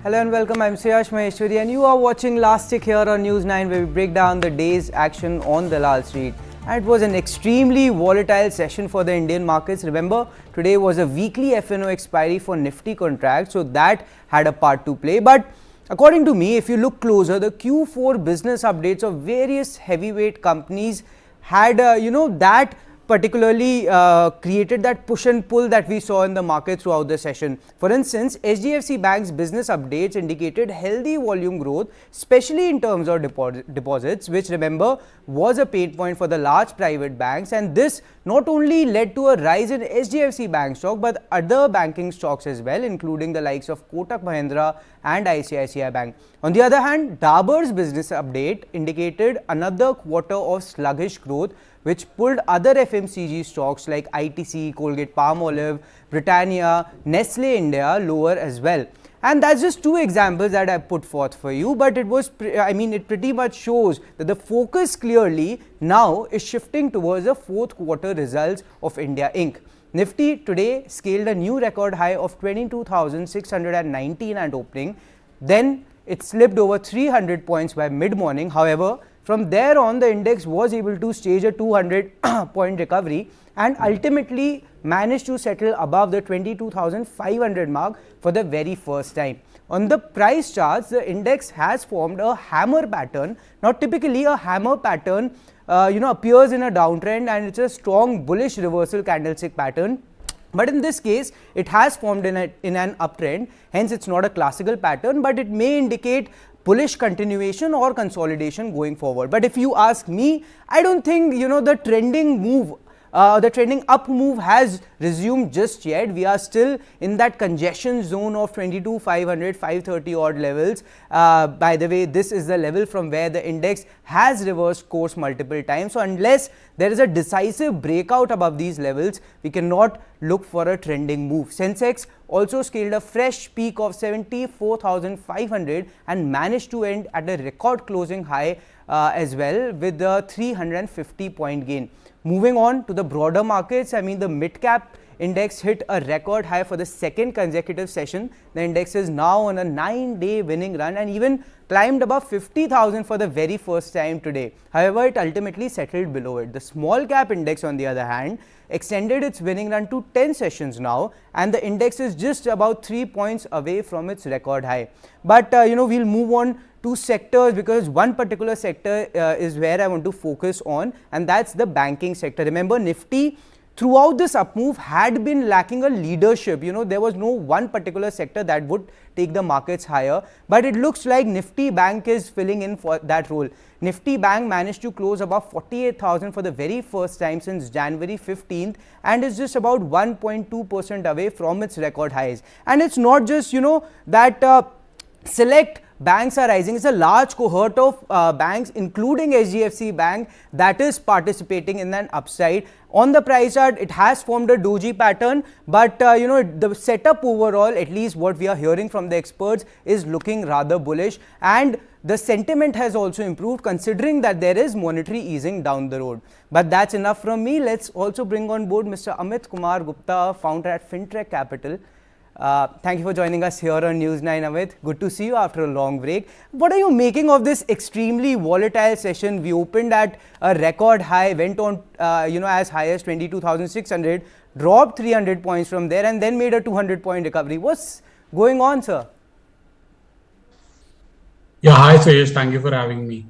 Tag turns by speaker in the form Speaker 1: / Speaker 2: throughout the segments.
Speaker 1: Hello and welcome. I'm Sriyash Maheshwari and you are watching Last Tick here on News 9, where we break down the day's action on Dalal Street. And it was an extremely volatile session for the Indian markets. Remember, today was a weekly F&O expiry for Nifty contract, so that had a part to play. But according to me, if you look closer, the Q4 business updates of various heavyweight companies had, that particularly created that push and pull that we saw in the market throughout the session. For instance, HDFC Bank's business updates indicated healthy volume growth, especially in terms of deposits, which, remember, was a pain point for the large private banks. And this not only led to a rise in HDFC Bank stock, but other banking stocks as well, including the likes of Kotak Mahindra and ICICI Bank. On the other hand, Dabur's business update indicated another quarter of sluggish growth, which pulled other FMCG stocks like ITC, Colgate Palmolive, Britannia, Nestle India lower as well. And that's just two examples that I put forth for you, but it was, it pretty much shows that the focus clearly now is shifting towards the fourth quarter results of India Inc. Nifty today scaled a new record high of 22,619 at opening. Then it slipped over 300 points by mid-morning. However, from there on, the index was able to stage a 200-point recovery and ultimately managed to settle above the 22,500 mark for the very first time. On the price charts, the index has formed a hammer pattern. Now, typically a hammer pattern appears in a downtrend and it's a strong bullish reversal candlestick pattern. But in this case, it has formed in an uptrend. Hence, it's not a classical pattern, but it may indicate bullish continuation or consolidation going forward. But if you ask me, I don't think the trending up move has resumed just yet. We are still in that congestion zone of 22,500, 530 odd levels. By the way, this is the level from where the index has reversed course multiple times. So unless there is a decisive breakout above these levels, we cannot look for a trending move. Sensex also scaled a fresh peak of 74,500 and managed to end at a record closing high as well, with a 350-point gain. Moving on to the broader markets, the mid-cap index hit a record high for the second consecutive session. The index is now on a 9-day winning run and even climbed above 50,000 for the very first time today. However, it ultimately settled below it. The small cap index, on the other hand, extended its winning run to 10 sessions now, and the index is just about 3 points away from its record high. But we'll move on to sectors, because one particular sector is where I want to focus on, and that's the banking sector. Remember, Nifty throughout this up move had been lacking a leadership. There was no one particular sector that would take the markets higher, but it looks like Nifty Bank is filling in for that role. Nifty Bank managed to close above 48,000 for the very first time since January 15th and is just about 1.2% away from its record highs. And it's not just that select banks are rising. It's a large cohort of banks, including HDFC Bank, that is participating in an upside. On the price chart, it has formed a doji pattern, but the setup overall, at least what we are hearing from the experts, is looking rather bullish, and the sentiment has also improved considering that there is monetary easing down the road. But that's enough from me. Let's also bring on board Mr. Amit Kumar Gupta, founder at FinTech Capital. Thank you for joining us here on News 9, Amit. Good to see you after a long break. What are you making of this extremely volatile session? We opened at a record high, went on as high as 22,600, dropped 300 points from there and then made a 200-point recovery. What's going on, sir?
Speaker 2: Yeah, hi Suresh, thank you for having me.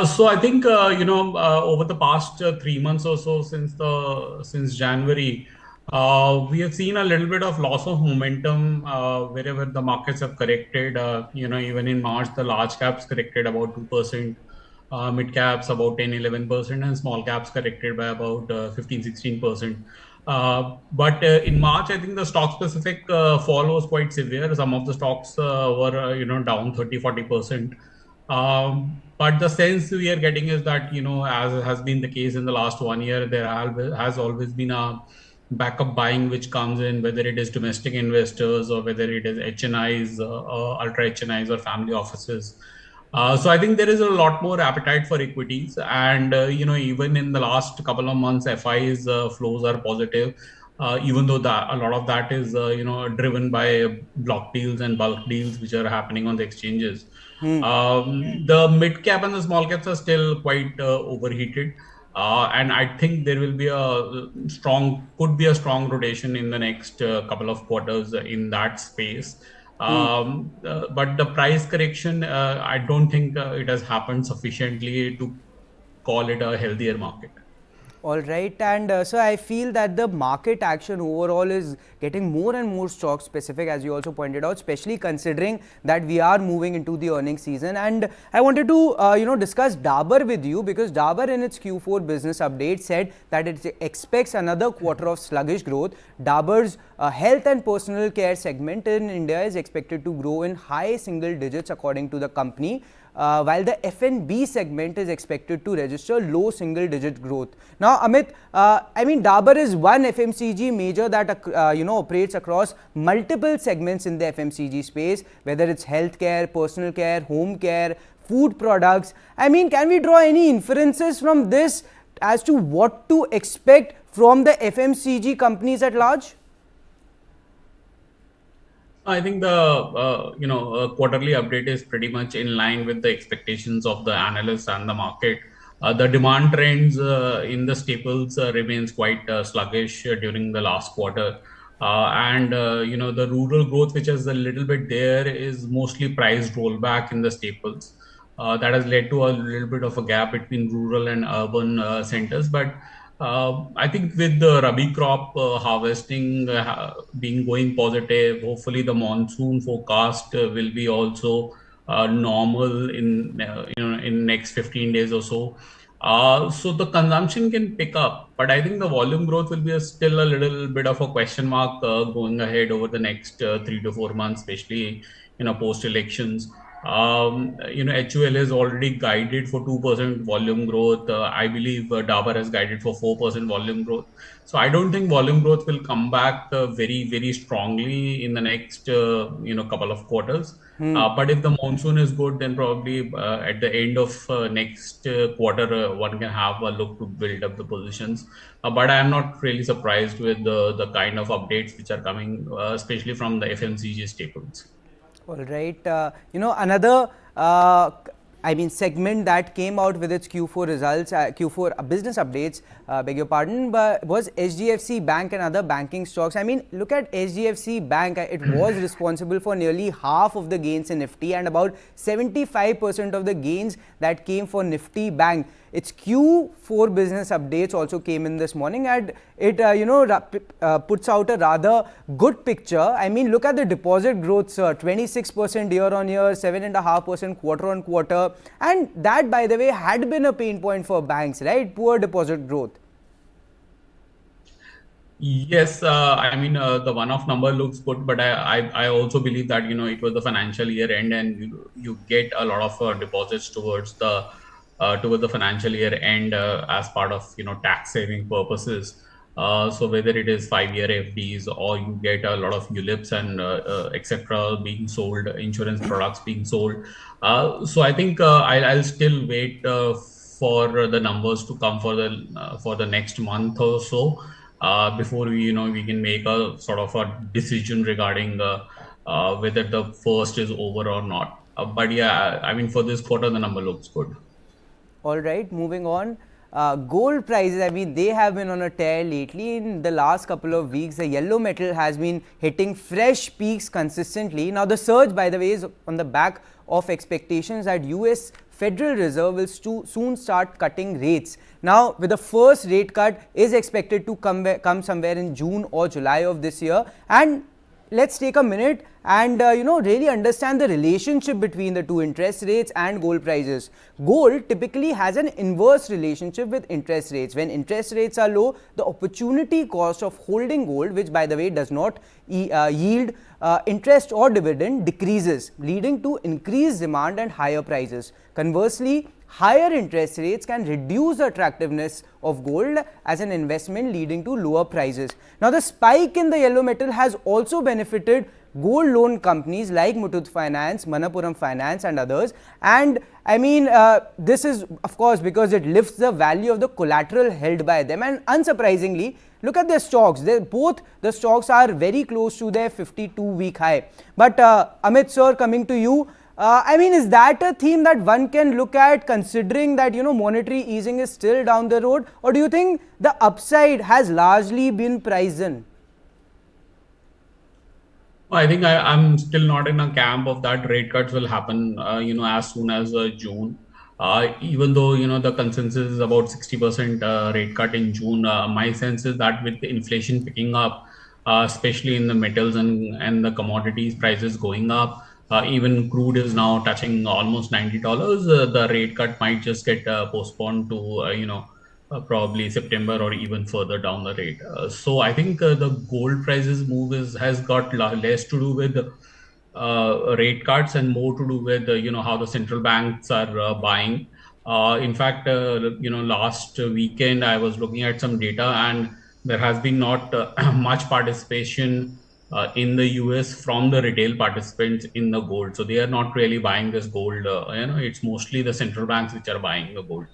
Speaker 2: So I think over the past 3 months or so since January, we have seen a little bit of loss of momentum wherever the markets have corrected. Even in March, the large caps corrected about 2%, mid caps about 10-11%, and small caps corrected by about 15-16%. But in March, I think the stock specific fall was quite severe. Some of the stocks were down 30-40%. But the sense we are getting is that as has been the case in the last 1 year, there has always been a backup buying which comes in, whether it is domestic investors or whether it is HNIs, ultra HNIs or family offices. So I think there is a lot more appetite for equities, and even in the last couple of months, FIs flows are positive. even though that a lot of that is driven by block deals and bulk deals which are happening on the exchanges. The mid cap and the small caps are still quite overheated. And I think there will be could be a strong rotation in the next couple of quarters in that space. But the price correction, I don't think it has happened sufficiently to call it a healthier market.
Speaker 1: All right, and so I feel that the market action overall is getting more and more stock specific, as you also pointed out, especially considering that we are moving into the earnings season. And I wanted to discuss Dabur with you, because Dabur in its Q4 business update said that it expects another quarter of sluggish growth. Dabur's health and personal care segment in India is expected to grow in high single digits according to the company, while the F&B segment is expected to register low single-digit growth. Now, Amit, I mean, Dabur is one FMCG major that operates across multiple segments in the FMCG space, whether it's healthcare, personal care, home care, food products. I mean, can we draw any inferences from this as to what to expect from the FMCG companies at large?
Speaker 2: I think the quarterly update is pretty much in line with the expectations of the analysts and the market. The demand trends in the staples remains quite sluggish during the last quarter, and the rural growth, which is a little bit there, is mostly price rollback in the staples. That has led to a little bit of a gap between rural and urban centers, but I think with the Rabi crop harvesting being going positive, hopefully the monsoon forecast will be also normal in next 15 days or so. So the consumption can pick up, but I think the volume growth will be still a little bit of a question mark going ahead over the next 3 to 4 months, especially post elections. HUL is already guided for 2% volume growth. I believe Dabur has guided for 4% volume growth. So I don't think volume growth will come back very, very strongly in the next couple of quarters. But if the monsoon is good, then probably at the end of next quarter, one can have a look to build up the positions. But I am not really surprised with the kind of updates which are coming, especially from the FMCG staples.
Speaker 1: All right. Another segment that came out with its Q4 results, Q4 business updates, beg your pardon, but was HDFC Bank and other banking stocks. I mean, look at HDFC Bank. It was responsible for nearly half of the gains in Nifty and about 75% of the gains that came for Nifty Bank. Its Q4 business updates also came in this morning, and it puts out a rather good picture. I mean, look at the deposit growth, sir. 26% year on year, 7.5% quarter on quarter, and that, by the way, had been a pain point for banks, right? Poor deposit growth.
Speaker 2: Yes, the one-off number looks good, but I also believe that it was the financial year end, and you get a lot of deposits towards the financial year end as part of tax saving purposes. So whether it is 5-year FDs or you get a lot of ULIPs and etc. being sold, insurance products being sold. So I think I'll still wait for the numbers to come for the next month or so before we can make a sort of a decision regarding whether the first is over or not. But yeah, I mean, for this quarter the number looks good.
Speaker 1: All right, moving on. Gold prices, I mean, they have been on a tear lately. In the last couple of weeks, the yellow metal has been hitting fresh peaks consistently. Now, the surge, by the way, is on the back of expectations that US Federal Reserve will soon start cutting rates. Now, with the first rate cut is expected to come somewhere in June or July of this year. And let's take a minute and really understand the relationship between the two, interest rates and gold prices. Gold typically has an inverse relationship with interest rates. When interest rates are low, the opportunity cost of holding gold, which by the way does not yield interest or dividend, decreases, leading to increased demand and higher prices. Conversely, higher interest rates can reduce the attractiveness of gold as an investment, leading to lower prices. Now, the spike in the yellow metal has also benefited gold loan companies like Muthoot Finance, Manappuram Finance and others. And I mean, this is of course because it lifts the value of the collateral held by them, and unsurprisingly, look at their stocks. Both the stocks are very close to their 52-week high. But Amit sir, coming to you, I mean, is that a theme that one can look at, considering that, you know, monetary easing is still down the road, or do you think the upside has largely been priced in?
Speaker 2: I think I'm still not in a camp of that rate cuts will happen, as soon as June. Even though, the consensus is about 60% rate cut in June, my sense is that with the inflation picking up, especially in the metals and the commodities prices going up, even crude is now touching almost $90. The rate cut might just get postponed to, probably September or even further down the rate. So I think the gold prices move has got less to do with rate cuts and more to do with how the central banks are buying. In fact, last weekend I was looking at some data, and there has been not much participation in the US from the retail participants in the gold. So they are not really buying this gold. It's mostly the central banks which are buying the gold.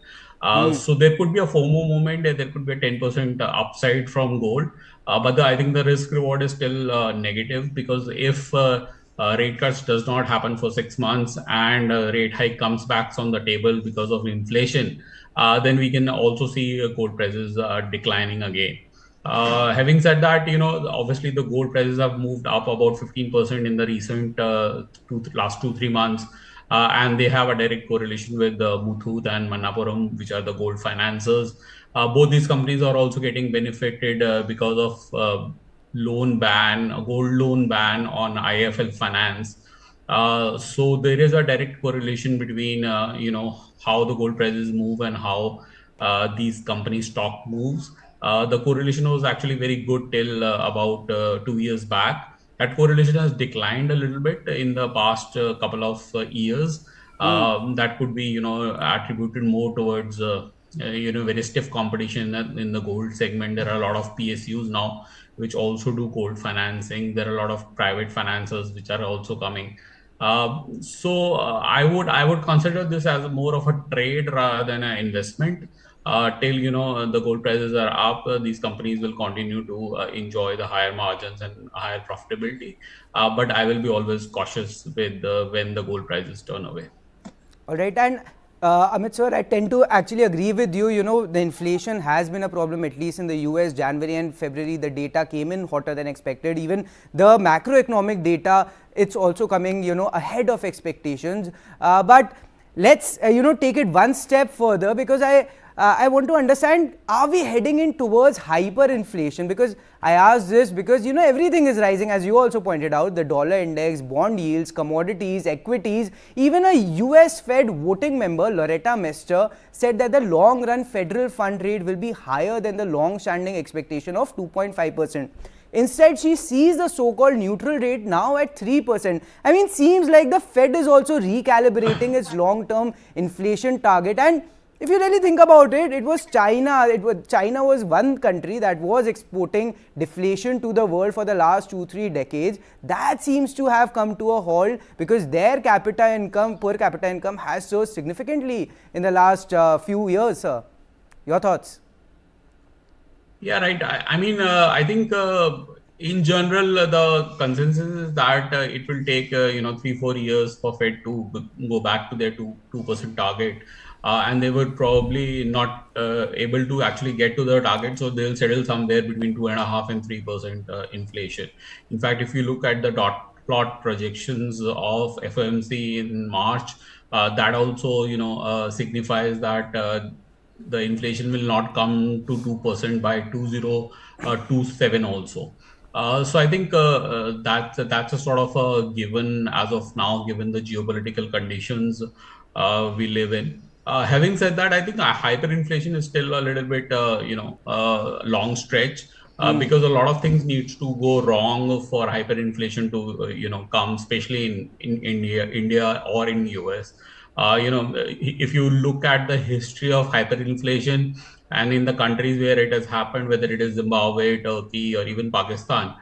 Speaker 2: So there could be a FOMO moment. There could be a 10% upside from gold. But I think the risk reward is still negative, because if rate cuts does not happen for 6 months and rate hike comes back on the table because of inflation, then we can also see gold prices declining again. Having said that, obviously the gold prices have moved up about 15% in the recent last 2-3 months. And they have a direct correlation with Muthoot and Manappuram, which are the gold financiers. Both these companies are also getting benefited because of gold loan ban on IFL finance. So there is a direct correlation between how the gold prices move and how these companies' stock moves. The correlation was actually very good till about 2 years back. That correlation has declined a little bit in the past couple of years. That could be, attributed more towards, very stiff competition in the gold segment. There are a lot of PSUs now which also do gold financing. There are a lot of private financiers which are also coming. So I would consider this as more of a trade rather than an investment. Till the gold prices are up, these companies will continue to enjoy the higher margins and higher profitability. But I will be always cautious with when the gold prices turn away.
Speaker 1: All right, and Amit sir, I tend to actually agree with you. The inflation has been a problem, at least in the US. January and February, the data came in hotter than expected. Even the macroeconomic data, it's also coming, ahead of expectations. But let's, take it one step further, because I want to understand, are we heading in towards hyperinflation? Because I ask this because, everything is rising, as you also pointed out, the dollar index, bond yields, commodities, equities. Even a US Fed voting member, Loretta Mester, said that the long run federal fund rate will be higher than the long standing expectation of 2.5%. Instead, she sees the so-called neutral rate now at 3%. I mean, seems like the Fed is also recalibrating its long-term inflation target. And if you really think about it, it was China. China was one country that was exporting deflation to the world for the last 2-3 decades. That seems to have come to a halt because their per capita income has surged significantly in the last few years, sir. Your thoughts?
Speaker 2: Yeah, right. I think in general, the consensus is that it will take 3-4 years for Fed to go back to their 2% target. And they would probably not able to actually get to the target, so they'll settle somewhere between 2.5% and 3% inflation. In fact, if you look at the dot plot projections of FOMC in March, that also signifies that the inflation will not come to 2% by 2027 also. So I think that's a sort of a given as of now, given the geopolitical conditions we live in. Having said that, I think hyperinflation is still a little bit, long stretch because a lot of things needs to go wrong for hyperinflation to, come, especially in India or in US. If you look at the history of hyperinflation and in the countries where it has happened, whether it is Zimbabwe, Turkey, or even Pakistan,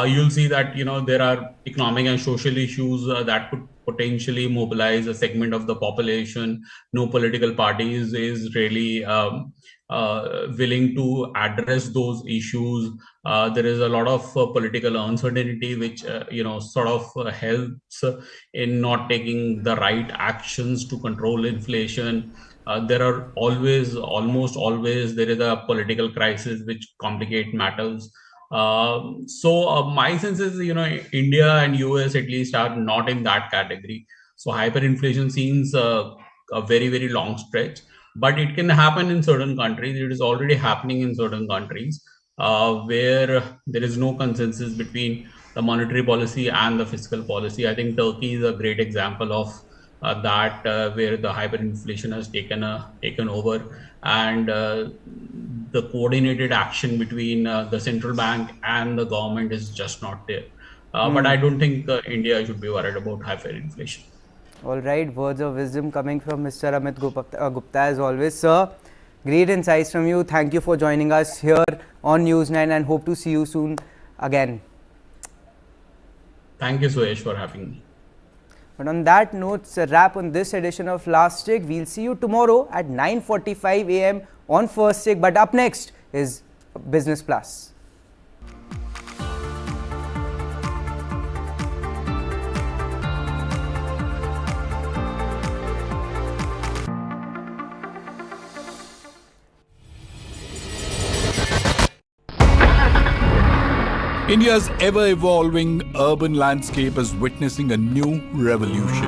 Speaker 2: you'll see that there are economic and social issues that could potentially mobilize a segment of the population. No political parties is really willing to address those issues. There is a lot of political uncertainty, which sort of helps in not taking the right actions to control inflation. There are almost always, there is a political crisis which complicate matters. My sense is, India and US at least are not in that category. So hyperinflation seems a very, very long stretch, but it can happen in certain countries. It is already happening in certain countries where there is no consensus between the monetary policy and the fiscal policy. I think Turkey is a great example of that, where the hyperinflation has taken over, and the coordinated action between the central bank and the government is just not there. But I don't think India should be worried about hyperinflation.
Speaker 1: All right, words of wisdom coming from Mr. Amit Gupta as always. Sir, great insights from you. Thank you for joining us here on News 9 and hope to see you soon again.
Speaker 2: Thank you, Suyesh, for having me.
Speaker 1: But on that note, it's a wrap on this edition of Last Tick. We'll see you tomorrow at 9:45 a.m. on First Tick. But up next is Business Plus.
Speaker 3: India's ever-evolving urban landscape is witnessing a new revolution.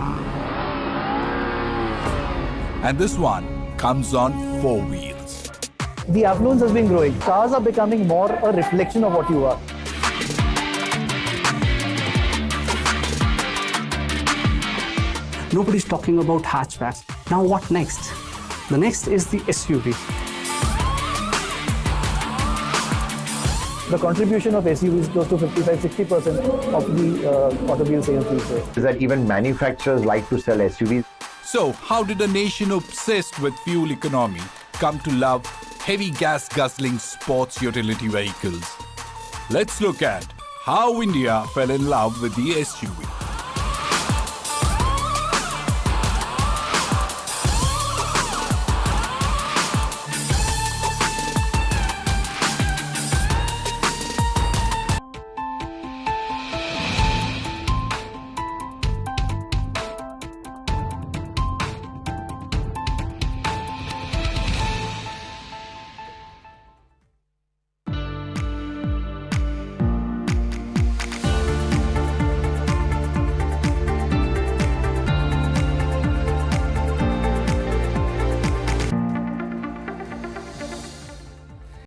Speaker 3: And this one comes on four wheels.
Speaker 4: The affluence has been growing. Cars are becoming more a reflection of what you are.
Speaker 5: Nobody's talking about hatchbacks. Now what next? The next is the SUV.
Speaker 4: The contribution of SUVs is close to 55-60% of the automobile sales these days.
Speaker 6: Is that even manufacturers like to sell SUVs?
Speaker 3: So, how did a nation obsessed with fuel economy come to love heavy gas-guzzling sports utility vehicles? Let's look at how India fell in love with the SUV.